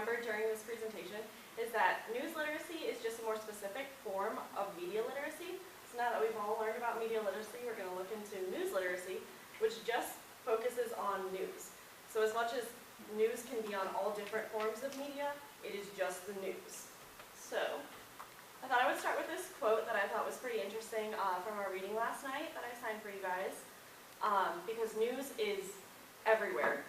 remember during this presentation is that news literacy is just a more specific form of media literacy. So now that we've all learned about media literacy, we're going to look into news literacy, which just focuses on news. So as much as news can be on all different forms of media, it is just the news. So I thought I would start with this quote that I thought was pretty interesting from our reading last night that I signed for you guys, because news is everywhere.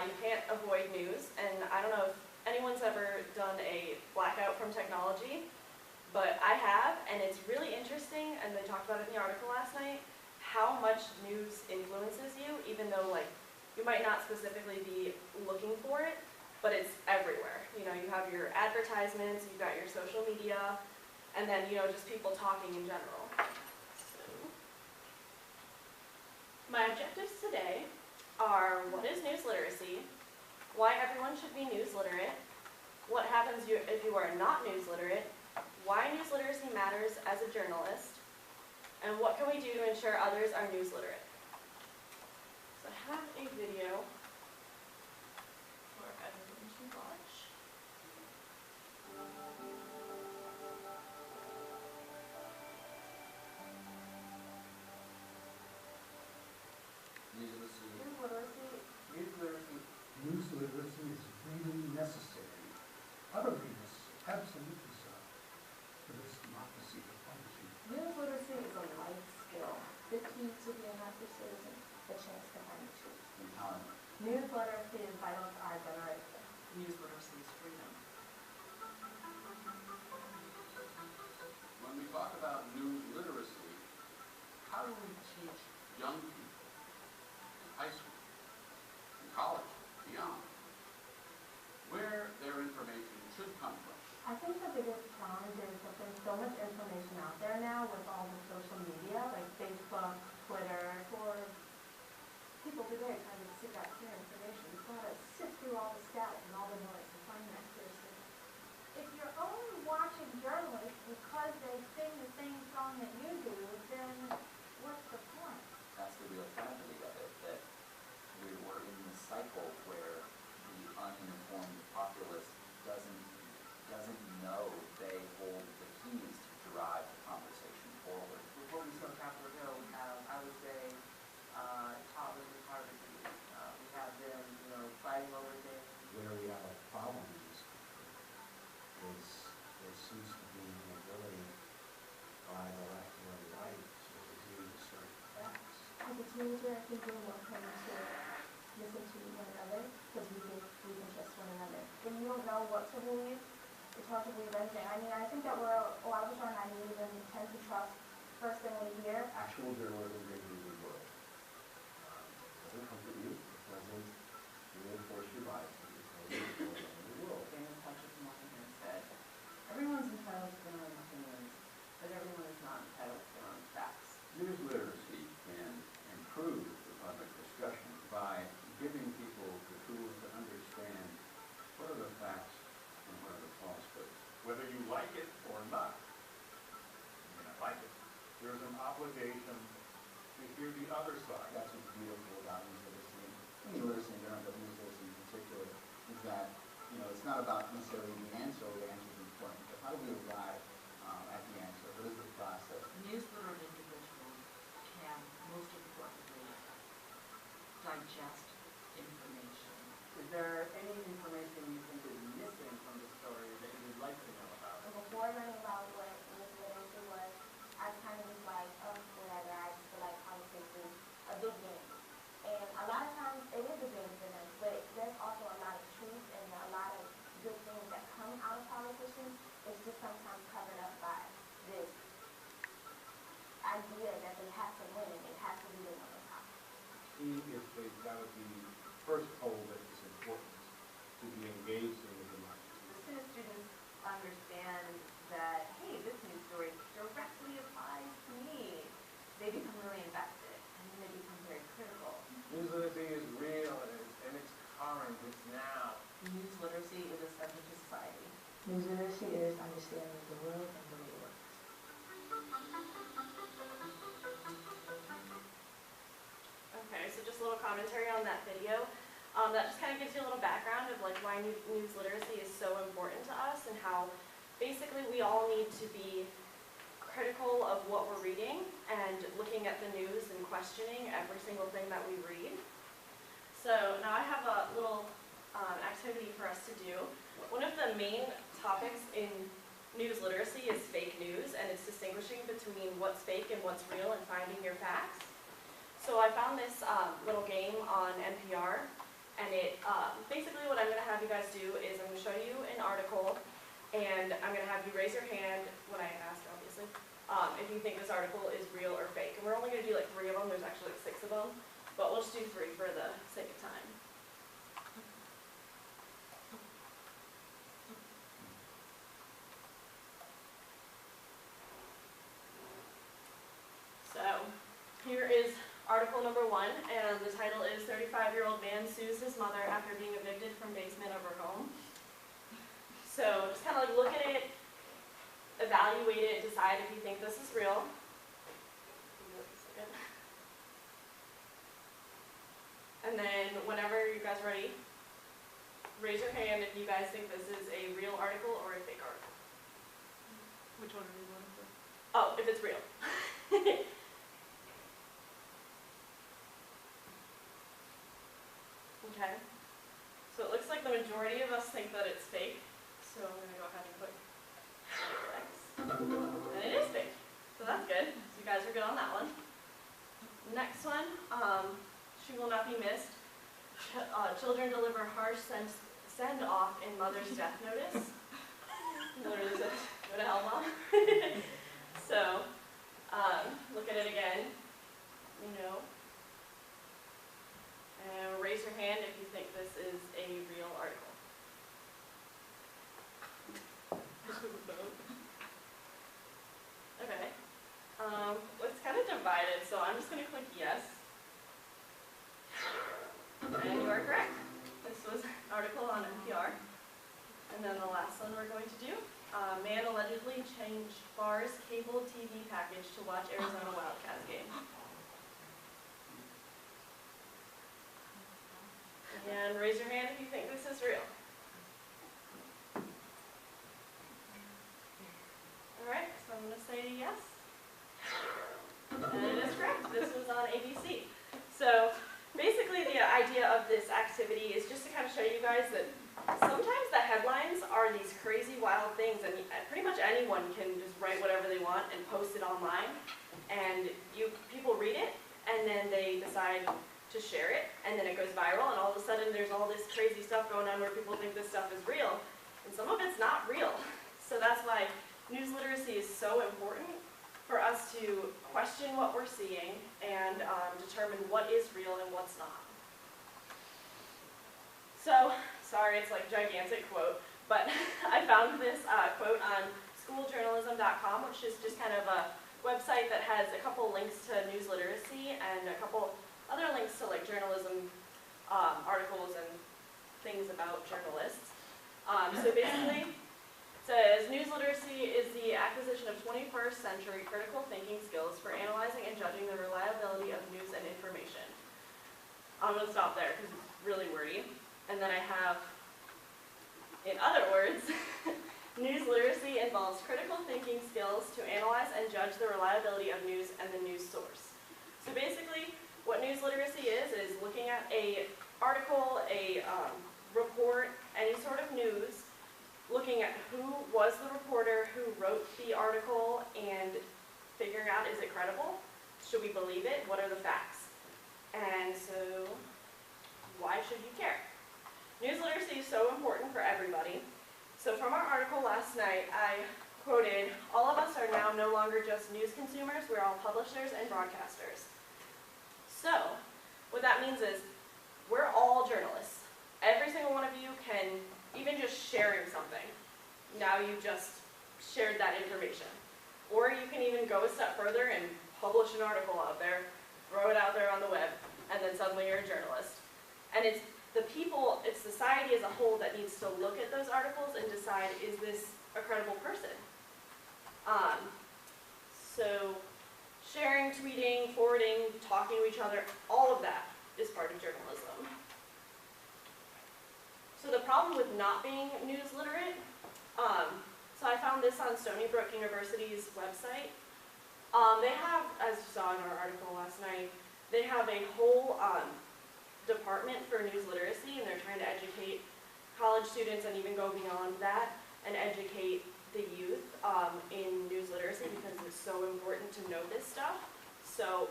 You can't avoid news, and I don't know if anyone's ever done a blackout from technology, but I have, and it's really interesting, and they talked about it in the article last night, how much news influences you, even though like you might not specifically be looking for it, but it's everywhere. You know, you have your advertisements, you've got your social media, and then, you know, just people talking in general. So, my objectives today are: what is news literacy? Why everyone should be news literate? What happens if you are not news literate? Why news literacy matters as a journalist? And what can we do to ensure others are news literate? So I have a video for everyone to watch. News literacy is really necessary, utterly necessary, absolutely so, for this democracy to function. News literacy is a life skill. It keeps to be an active citizen, a chance to find the truth. Empowerment. News literacy is vital to our generation. News literacy is freedom. When we talk about news literacy, how do we teach young people in high school, in college, beyond, where their information should come from? I think the biggest challenge is that there's so much information out there now with all the social media, like Facebook, Twitter, for people today trying to seek out clear information. You've got to sift through all the static and all the noise to find that clear signal. If you're only watching journalists because they sing the same song that you do, then what's the point? That's the real tragedy of it, that we were in the cycle where the uninformed populace doesn't know they hold the keys to drive the conversation forward. Before we start Capitol Hill, we have, I would say, toddlers and poverty. We have them, fighting over things. Where we have a problem in this country is there seems to be an ability by the left or the right to review certain facts. As a teenager, I think we're more prone to listen to one another because we think we can trust one another. When you don't know what to believe, it's hard to believe anything. I mean, I think that a lot of us are naive and tend to trust first thing we hear. Actual journalism gives you the world. It doesn't comfort you. It doesn't reinforce your biases. It tells you the world. Daniel Patrick Moynihan said, everyone's entitled to their own opinions, but everyone is not entitled to their own facts. News literacy can improve the public discussion by giving people the tools to understand what are the facts and what are the falsehoods. Whether you like it or not, you may not like it, there's an obligation to hear the other side. That's what's beautiful about news literacy. News literacy in general, but news literacy in particular, is that it's not about necessarily the answer, or the answer is important, but how do we arrive at the answer? What is the process? News literate individuals can, most importantly, digest information. Is there any information you think is missing from the story that you would like to know about? Before learning about what news literacy was, I kind of was like, whatever, I just feel like politics is a big game. And a lot of times it is a game for them, but there's also a lot of truth and a lot of good things that come out of politicians. It's just sometimes covered up by this idea that they have to win and it has to be the one on top. That would be the first poll that is important, to be engaged in the democracy. As soon as students understand that, hey, this news story directly applies to me, they become really invested and then they become very critical. News literacy is real and it's current, it's now. News literacy is essential to society. News literacy is understanding the world and the way it works. Okay, so just a little commentary on that video. That just kind of gives you a little background of like why news literacy is so important to us and how basically we all need to be critical of what we're reading and looking at the news and questioning every single thing that we read. So now I have a little activity for us to do. One of the main topics in news literacy is fake news, and it's distinguishing between what's fake and what's real and finding your facts. So I found this little game on NPR, and it basically what I'm going to have you guys do is I'm going to show you an article, and I'm going to have you raise your hand when I ask, obviously, if you think this article is real or fake. And we're only going to do like 3 of them. There's actually like 6 of them, but we'll just do 3 for the sake of time. So here is article number 1, and the title is 35-year-old man sues his mother after being evicted from basement of her home. So just kind of like look at it, evaluate it, decide if you think this is real. And then whenever you guys are ready, raise your hand if you guys think this is a real article or a fake article. Which one are you going for? Oh, if it's real. Okay. So it looks like the majority of us think that it's fake. So I'm going to go ahead and put X. And it is fake. So that's good. So you guys are good on that one. Next one, she will not be missed. Children deliver harsh send-off in mother's death notice. Literally says, go to hell, mom. So, look at it again. You know. And raise your hand if you think this is a real article. Okay. It's kind of divided, so I'm just going to click yes. And you are correct. This was an article on NPR. And then the last one we're going to do. Man allegedly changed bar's cable TV package to watch Arizona Wildcats game. And raise your hand if you think this is real. Alright, so I'm going to say yes. And it is correct. This was on ABC. So basically the idea of this activity is just to kind of show you guys that sometimes the headlines are these crazy wild things, and pretty much anyone can just write whatever they want and post it online. And people read it, and then they decide to share it, and then it goes viral, and all of a sudden there's all this crazy stuff going on where people think this stuff is real, and some of it's not real. So that's why news literacy is so important for us to question what we're seeing and determine what is real and what's not. So, sorry, it's like a gigantic quote, but I found this quote on schooljournalism.com, which is just kind of a website that has a couple links to news literacy and a couple other links to like journalism articles and things about journalists. So basically, it says news literacy is the acquisition of 21st century critical thinking skills for analyzing and judging the reliability of news and information. I'm going to stop there because it's really wordy. And then I have, in other words, news literacy involves critical thinking skills to analyze and judge the reliability of news and the news source. So basically, what news literacy is looking at a article, a report, any sort of news, looking at who was the reporter who wrote the article and figuring out, is it credible? Should we believe it? What are the facts? And so, why should you care? News literacy is so important for everybody. So from our article last night, I quoted, all of us are now no longer just news consumers, we're all publishers and broadcasters. So, what that means is, we're all journalists. Every single one of you can, even just sharing something, now you just shared that information. Or you can even go a step further and publish an article out there, throw it out there on the web, and then suddenly you're a journalist. And it's the people, it's society as a whole that needs to look at those articles and decide, is this a credible person? So, sharing, tweeting, forwarding, talking to each other, all of that is part of journalism. So the problem with not being news literate, so I found this on Stony Brook University's website. They have, as you saw in our article last night, they have a whole department for news literacy, and they're trying to educate college students and even go beyond that and educate the youth in news literacy because it's so important to know this stuff. So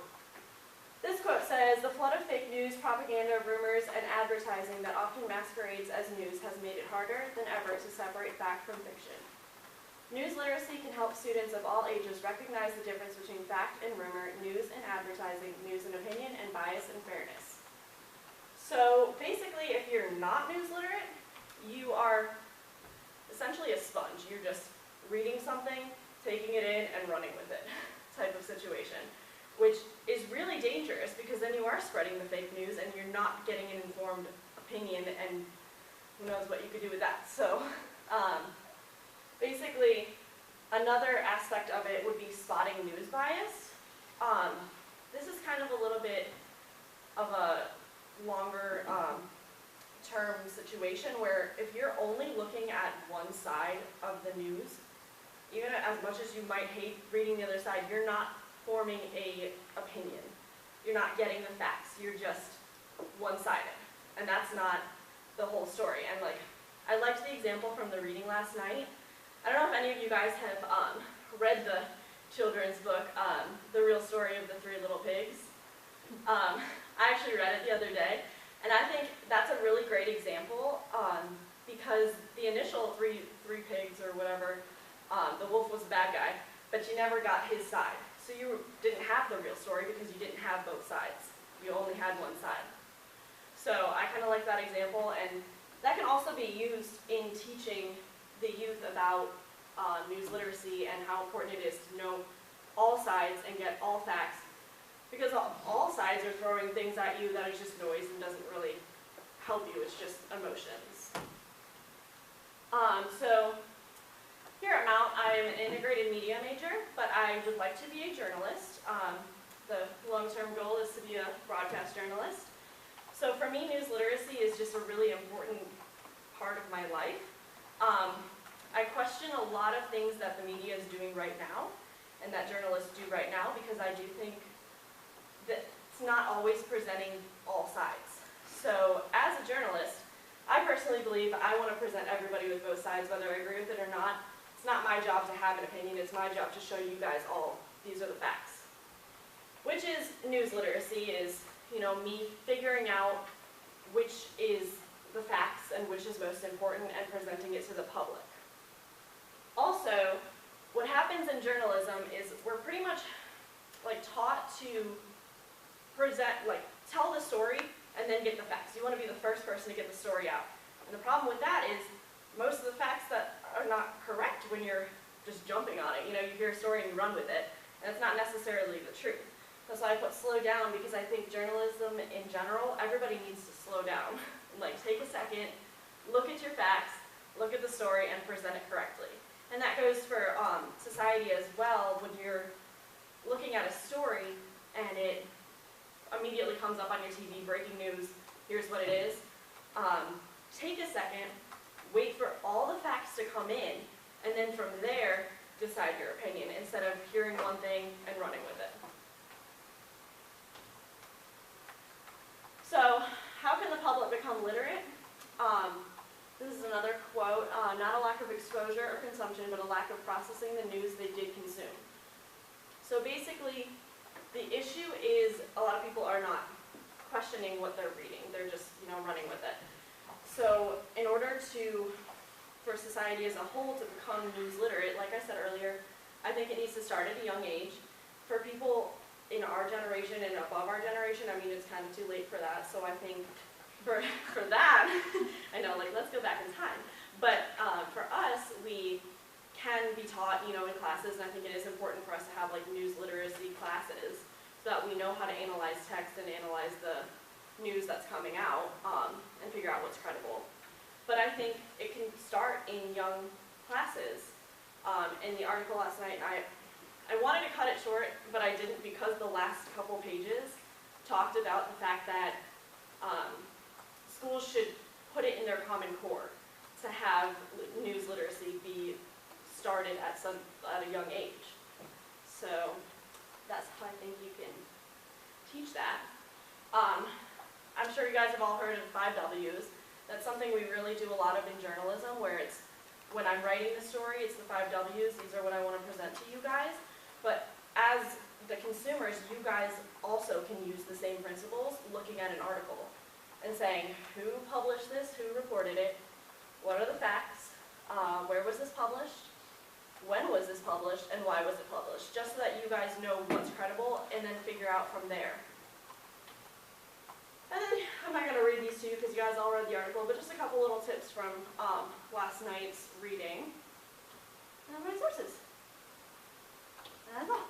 this quote says, "The flood of fake news, propaganda, rumors, and advertising that often masquerades as news has made it harder than ever to separate fact from fiction. News literacy can help students of all ages recognize the difference between fact and rumor, news and advertising, news and opinion, and bias and fairness." So basically, if you're not news literate, you are essentially a sponge. You're just reading something, taking it in, and running with it type of situation, which is really dangerous because then you are spreading the fake news and you're not getting an informed opinion, and who knows what you could do with that. So basically, another aspect of it would be spotting news bias. This is kind of a little bit of a longer term situation where if you're only looking at one side of the news, even as much as you might hate reading the other side, you're not forming a opinion. You're not getting the facts. You're just one-sided. And that's not the whole story. And I liked the example from the reading last night. I don't know if any of you guys have read the children's book, The Real Story of the Three Little Pigs. I actually read it the other day, and I think that's a really great example because the initial three pigs or whatever, the wolf was the bad guy, but you never got his side. So you didn't have the real story because you didn't have both sides. You only had one side. So I kind of like that example, and that can also be used in teaching the youth about news literacy and how important it is to know all sides and get all facts, because all sides are throwing things at you that is just noise and doesn't really help you. It's just emotions. So here at Mount, I am an integrated media major, but I would like to be a journalist. The long-term goal is to be a broadcast journalist. So for me, news literacy is just a really important part of my life. I question a lot of things that the media is doing right now and that journalists do right now because I do think that it's not always presenting all sides. So as a journalist, I personally believe I want to present everybody with both sides, whether I agree with it or not. It's not my job to have an opinion, it's my job to show you guys all, these are the facts. Which is news literacy, is, me figuring out which is the facts and which is most important and presenting it to the public. Also, what happens in journalism is we're pretty much taught to present, tell the story and then get the facts. You want to be the first person to get the story out. And the problem with that is most of the facts that are not correct when you're just jumping on it. You hear a story and you run with it, and it's not necessarily the truth. That's why I put slow down, because I think journalism in general, everybody needs to slow down. Take a second, look at your facts, look at the story, and present it correctly. And that goes for society as well. When you're looking at a story and it immediately comes up on your TV, breaking news, here's what it is. Take a second, wait for all the facts to come in, and then from there, decide your opinion instead of hearing one thing and running with it. So, how can the public become literate? This is another quote, "Not a lack of exposure or consumption, but a lack of processing the news they did consume." So basically, the issue is a lot of people are not questioning what they're reading. They're just, running with it. So in order for society as a whole to become news literate, like I said earlier, I think it needs to start at a young age. For people in our generation and above our generation, it's kind of too late for that. So I think for that, I know, let's go back in time. But for us, we can be taught, in classes, and I think it is important for us to have news literacy classes so that we know how to analyze text and analyze the news that's coming out and figure out what's credible. But I think it can start in young classes. In the article last night, I wanted to cut it short, but I didn't because the last couple pages talked about the fact that schools should put it in their Common Core to have news literacy be started at a young age. So that's how I think you can teach that. I'm sure you guys have all heard of 5 W's. That's something we really do a lot of in journalism, where it's, when I'm writing the story, it's the 5 W's. These are what I want to present to you guys. But as the consumers, you guys also can use the same principles looking at an article and saying, who published this, who reported it, what are the facts, where was this published, when was this published, and why was it published, just so that you guys know what's credible and then figure out from there. And then, I'm not going to read these to you because you guys all read the article, but just a couple little tips from last night's reading. And my sources. And that's all.